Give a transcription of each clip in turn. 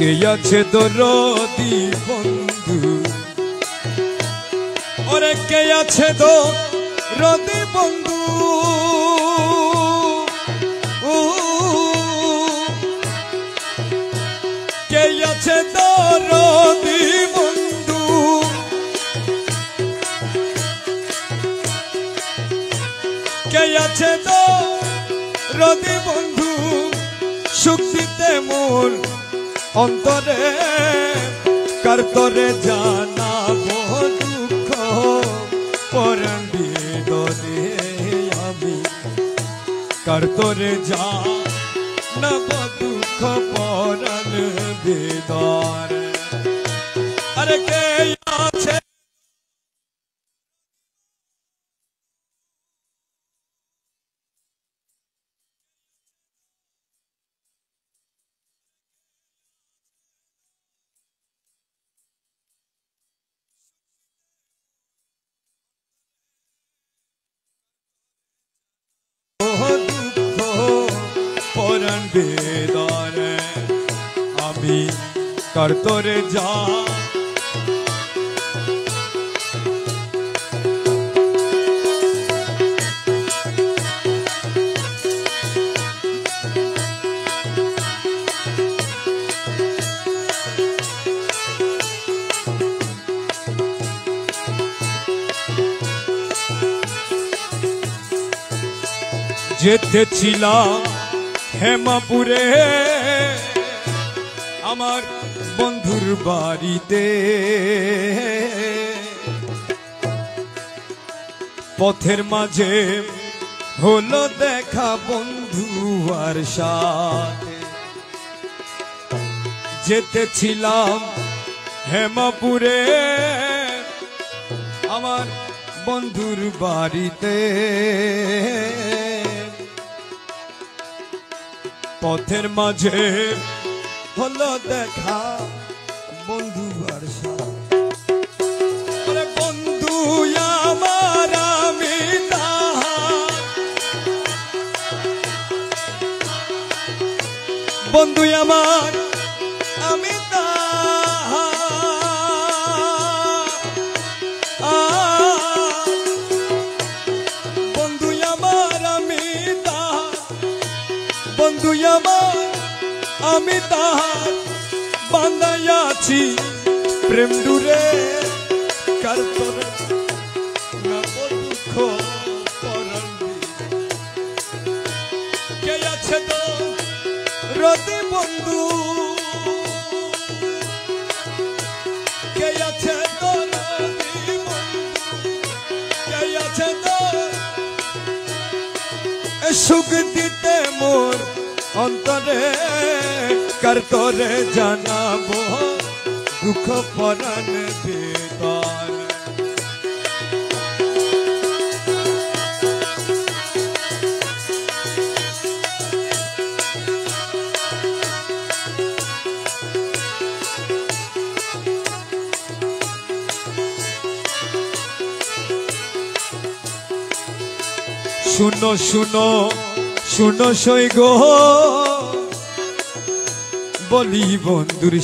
কে আছে দরদি বন্ধু, ওরে কে আছে দরদি বন্ধু, কে আছে দরদি বন্ধু, কে আছে দরদি বন্ধু, সুখ দিতে মোর অন্তরে, কার তরে জানাবো দুঃখ পরাণ ভিতরে আমি, কার তরে জানাবো দুঃখ পরাণ ভিতরে। আরে কে আছে পরাণ ভিতরে আমি, কার তরে যা যেতেছিলাম হেমাপুরে আমার বন্ধুর বাড়িতে, পথের মাঝে হলো দেখা বন্ধু আর সাথে, যেতেছিলাম হেমাপুরে আমার বন্ধুর বাড়িতে, পথের মাঝে হলো দেখা বন্ধু আর সাথে, বন্ধু আমার আমি তাহার, বন্ধু আমার আমি তাহার, বন্ধু আমার আমি তাহার, বন্ধু আমার আমি তাহার, বান্ধাইয়াছি প্রেম ডুরে, কার তরে জানাবো দুঃখ পরাণ ভিতরে। কে আছে দরদি বন্ধু, কে আছে দরদি বন্ধু, কে আছে সুখ দিতে মোর অন্তরে, কার তরে জানাবো দুঃখ পরাণ ভিতরে। শুনো শুনো শুনো সই গো বলি বন্ধুর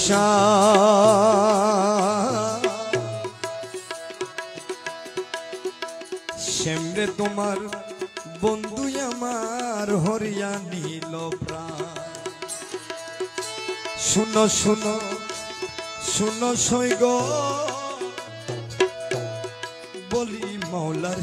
সেমরে তোমার বন্ধু আমার হরিয়া নীল প্রাণ। শুনো শুনো শুনো সই গো বলি মৌলার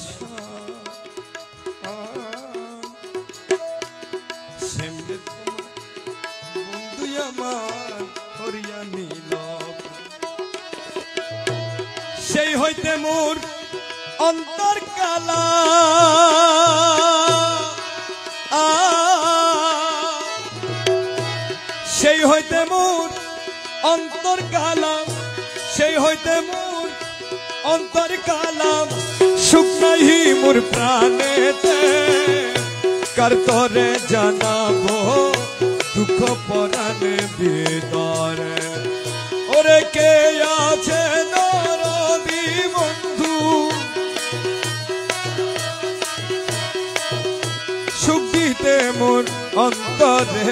সেই হইতে মোর অন্তর কালা, সেই হইতে মোর অন্তর কালা, সেই হইতে মোর অন্তর কালা, সুখ নাহি মোর প্রাণেতে, কার তরে জানাবো দুঃখ পরাণ ভিতরে। ওরে কে আছে দরদি বন্ধু, সুখ দিতে মোর অন্তরে,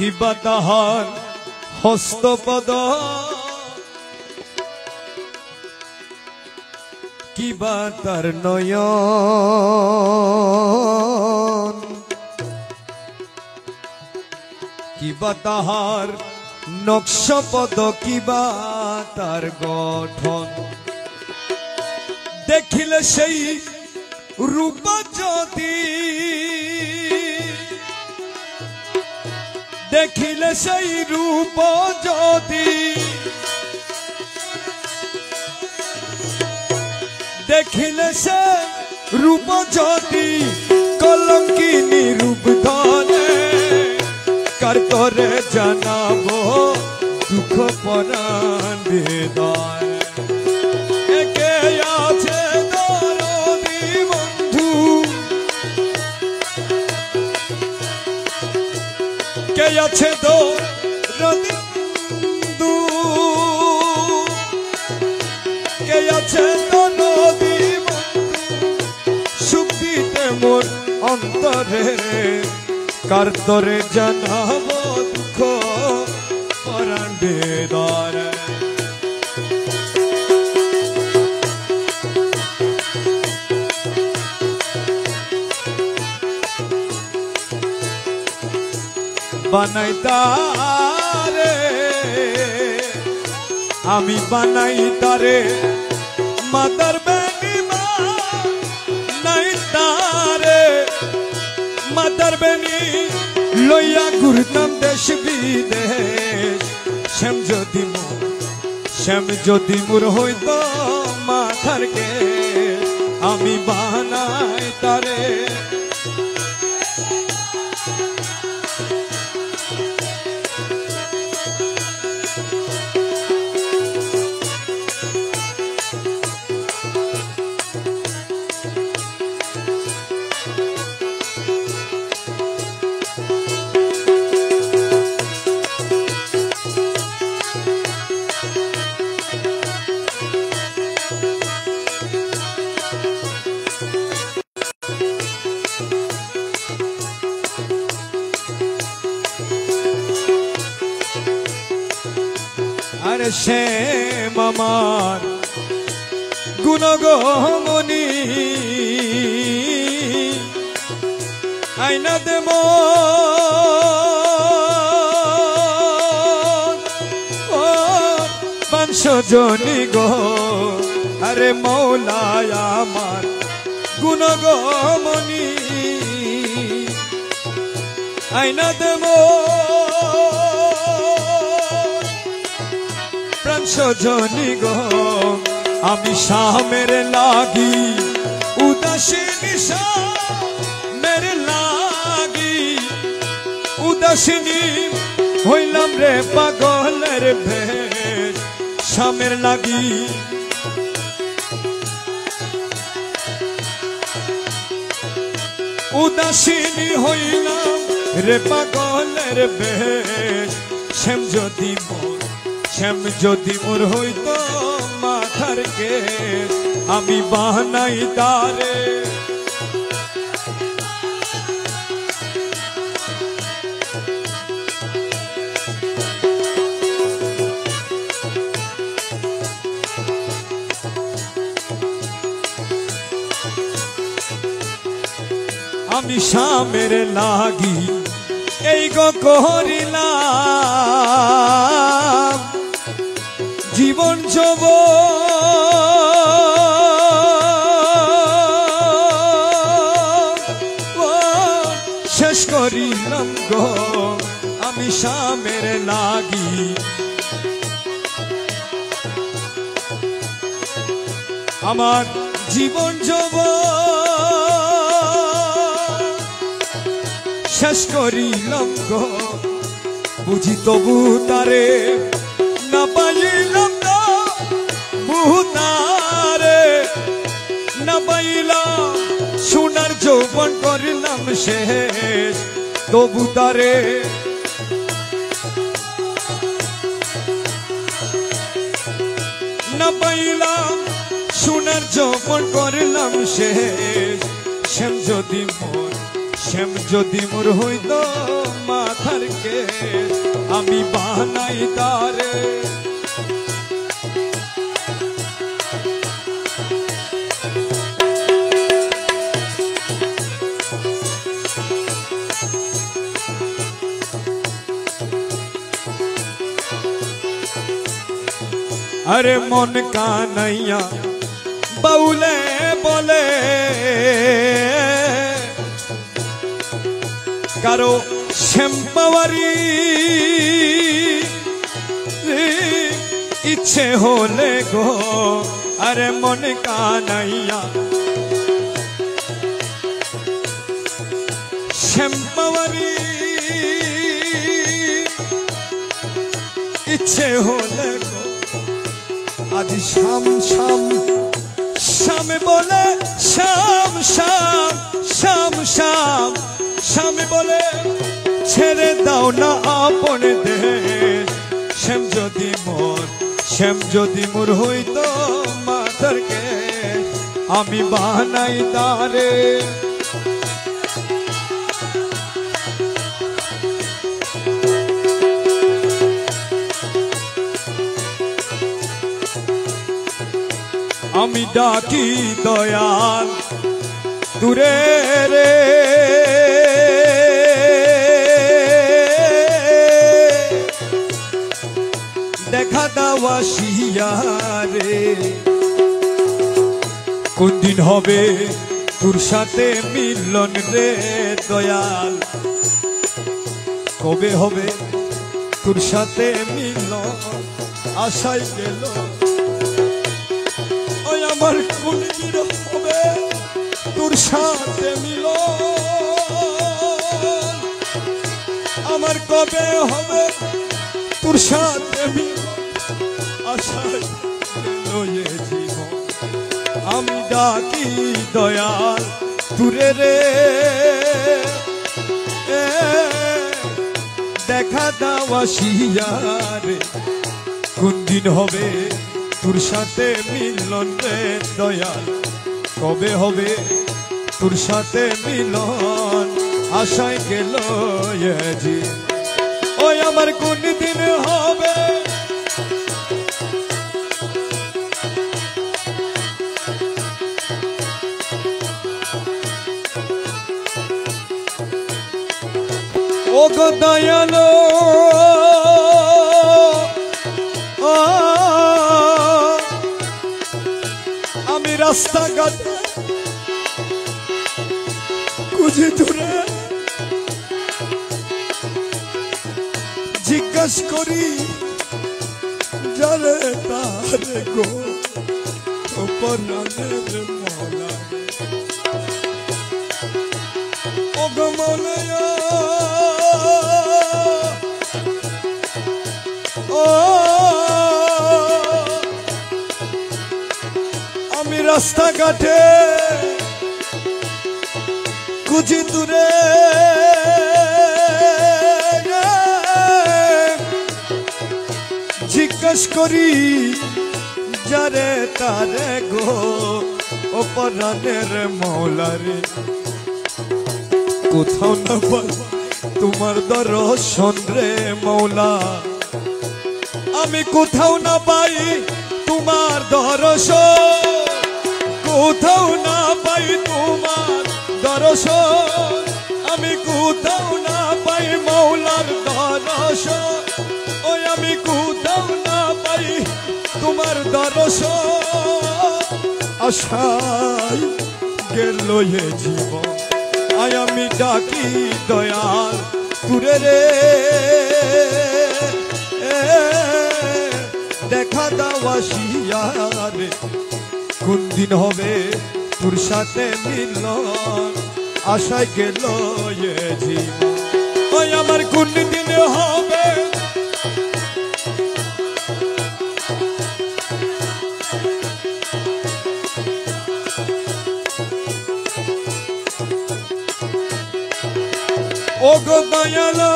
কিবা তাহার হস্তপদ কিবা তার নয়ন কিবা তাহার নকশপদ কিবা তার গঠন দেখিলে সেই রূপ যদি দেখিলে সেই রূপ যদি দেখিলে সে রূপ যদি কলঙ্কিনী রূপ ধরে কার তরে জানাবো দুঃখ পরাণ হৃদয় একে আছে দরদি বন্ধু কে আছে দরদি বন্ধু কে আছে দরদি বন্ধু সুখ দিতে মোর অন্তরে কার তরে জানাবো দুঃখ পরাণ হৃদয় বানাই তারে আমি বানাই তারে মাতার বেনি মা নাই তারে মাতার বেনি লইয়া ঘুরতাম দেশ বিদেশ শ্যাম যদি মোর হইত মাথার কে আমি বানাই তারে আরে শ্যাম আমার গুণগমনি আইনা দে পাঁচশো গো আরে মৌলায় আমার গুণগমনি আইনা দে সজনী গো আমি শামের লাগি উদাসিনী শামের লাগি উদাসিনী হইলাম রে পাগলের ভেষ শামের লাগি উদাসিনী হইলাম রে পাগলের ভেষ শ্যাম যদি মোর হইত মাথার কে আমি বানাই তারে আমি শামের লাগি এই গো করিলাম জীবন যব শেষ করিলাম গো আমি শামের লাগি আমার জীবন যব শেষ করিলাম গো বুঝি তবু তারে না পাইলাম না তারে না পাইলাম সোনার যৌবন করিলাম শেষ তবু তারে না পাইলাম সোনার যৌবন করিলাম শেষ শ্যাম যদি মোর হইত মাথার মাথারকে আমি বানাই তারে अरे मन कानैया बउले बोले करो श्यामबावरी इच्छे होले गो अरे मन कानैया श्यामबावरी इच्छे होले गो आज शाम शाम शाम बोले शाम शाम शाम शाम शाम बोले छेड़े दाओ ना आपन देश श्याम जदि मोर हইতো माथारके आमी बानाई तारे आमी डाकी दयाल दूरे रे देखा दावासिया रे कोन दिन होबे तोर साथे मिलन रे दयाल कबे होबे तोर साथे मिलन आशाय गेल আমার কোন দিন হবে তোর সাথে মিলন আমার কবে হবে তোর সাথে মিলন আশায় লয়ে জীবন আমি ডাকি দয়াল তুরে রে দেখা দাওয়াসিয়া রে কোন দিন হবে তোর সাথে মিলন রে দয়াল কবে হবে তোর সাথে মিলন আশায় গেল জি ওই আমার কোন দিন হবে ও গো দয়ালো रास्ता घाट खुঁজে দূরে জিজ্ঞাস করি যারে তারে গো পরাণের মওলা ও গো মওলা ও रास्ता घाटे कुछ दूरे जिज्ञास करी जारे तारे गो ओ पराणेर मौला रे कोथाओ ना पाई तुम्हार दर्शन रे मौला आमी कोथाओ ना पाई तुम्हार दर्शन কোথাও না পাই তোমার দর্শন আমি কোথাও না পাই মওলার দর্শন ওই আমি কোথাও না পাই তোমার দর্শন আশায় গেল এ জীবন আয় আমি ডাকি দয়াল তুরে রে দেখা দাওয়াসিয়া রে কোন দিন হবে তোর সাথে মিলন আশায় গেল এ জীবন ওই আমার কোন দিন হবে ও গো দয়ালো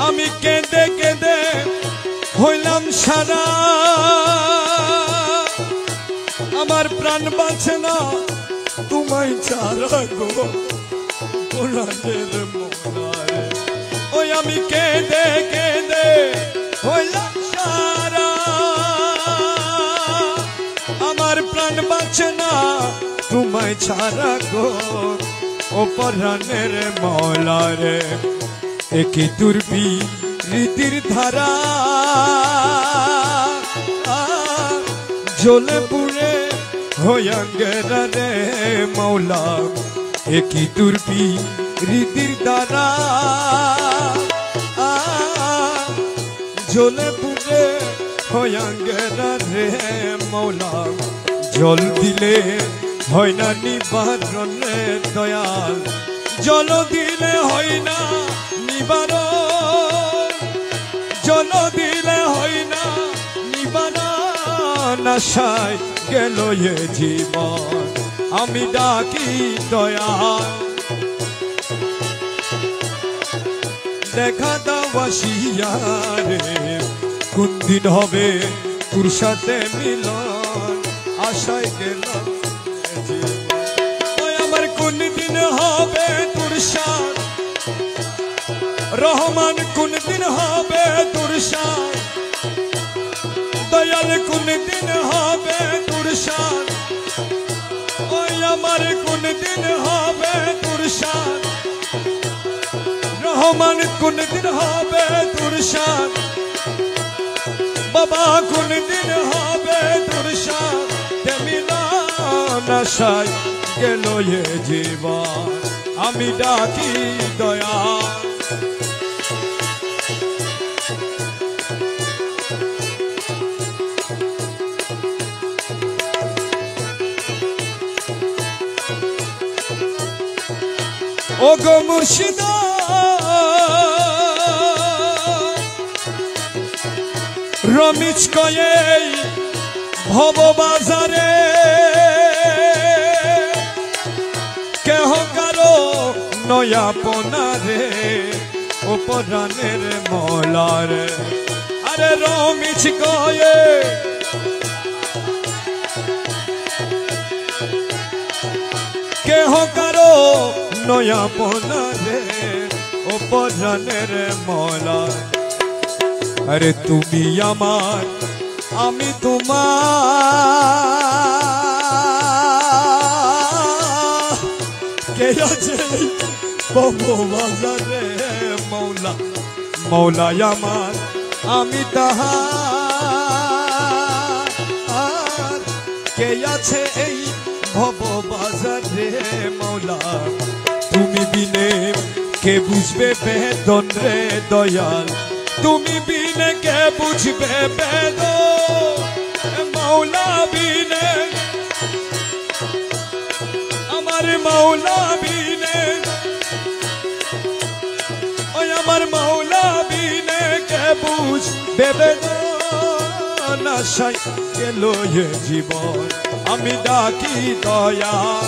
আমি কেঁদে কেঁদে হইলাম সারা আমার প্রাণ প্রাণ বাঁচে না তোমায় ছাড়া গো প্রাণের মলারে। ওই আমি কেঁদে কেঁদে হইলাম সারা, আমার প্রাণ বাঁচে না তোমায় ছাড়া গো ও প্রাণের মলারে। একই দুর্বি রীতির ধারা জ্বলে পুড়ে হইয়াঙ্গেরা রে মৌলা। একই দুর্বি রীতির দ্বারা জ্বলে পুড়ে হইয়াঙ্গেরা রে মৌলা। জল দিলে হয় না নিবারণের দয়াল, জল দিলে হয় না নিবারণ, জল দিলে হয় না নিবারণ। আশায় গেল এ জীবন আমি ডাকি দয়াল, দেখা দাও আসিয়া রে কোন দিন হবে তোর সাথে মিলন। আশায় গেল আমার কোন দিন হবে তোর সাথে, রহমান কোন দিন হবে তোর সাথে, দয়াল কোন দিন হবে তোর সাথে, ওই আমার কোন দিন হবে তোর সাথে, রহমান কোন দিন হবে তোর সাথে, বাবা কোন দিন হবে তোর সাথে মিলন। আশায় গেল এ জীবন আমি ডাকি দয়াল, ও গো মুর্শিদা রমিজ কয়ে ভব বাজারে কেহ কারো নয়া পনারে ও পরাণের মলারে। আরে রমিজ কয়ে কেহ কারো নয়া পনারে ও পরাণের মলা। আরে তুমি আমার আমি তোমার, কে আছে বাজারে মৌলা। মৌলা আমার আমি তাহার, কে আছে এই ভব বাজারে মৌলা। তুমি বিনে কে বুঝবে বেদন রে দয়াল, তুমি বিনে কে বুঝবে বেদন। মৌলা বিনে আমার মৌলা বিনে, ওই আমার মৌলা বিনে কে বুঝবে বেদন। আশায় গেল এ জীবন আমি ডাকি দয়াল।